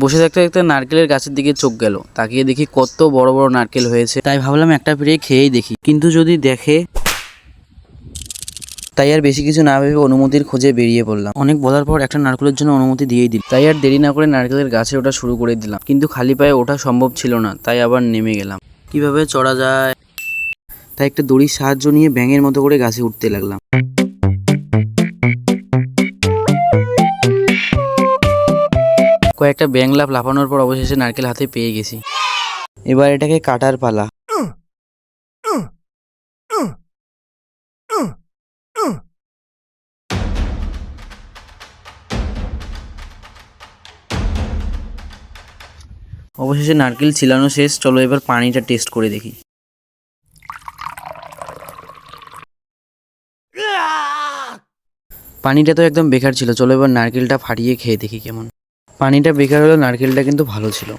বসে থাকতে থাকতে নারকেলের গাছের দিকে চোখ গেল, তাকিয়ে দেখি কত বড় বড় নারকেল হয়েছে। তাই ভাবলাম একটা পেড়ে খেয়েই দেখি, কিন্তু যদি দেখে। তাই আর বেশি কিছু না ভেবে অনুমতির খোঁজে বেরিয়ে পড়লাম। অনেক বলার পর একটা নারকেলের জন্য অনুমতি দিয়েই দিল। তাই আর দেরি না করে নারকেলের গাছে ওঠা শুরু করে দিলাম, কিন্তু খালি পায়ে ওঠা সম্ভব ছিল না, তাই আবার নেমে গেলাম। কিভাবে চড়া যায় তাই একটা দড়ির সাহায্য নিয়ে ব্যাঙের মতো করে গাছে উঠতে লাগলাম। কয়েকটা ব্যাঙ লাফানোর পর অবশেষে নারকেল হাতে পেয়ে গেছি। এবার এটাকে কাটার পালা। অবশেষে নারকেল ছিলানো শেষ, চলো এবার পানিটা টেস্ট করে দেখি। পানিটা তো একদম বেকার ছিল, চলো এবার নারকেলটা ফাটিয়ে খেয়ে দেখি কেমন। পানিটা বেকার হলো, নারকেলটা কিন্তু ভালো ছিল।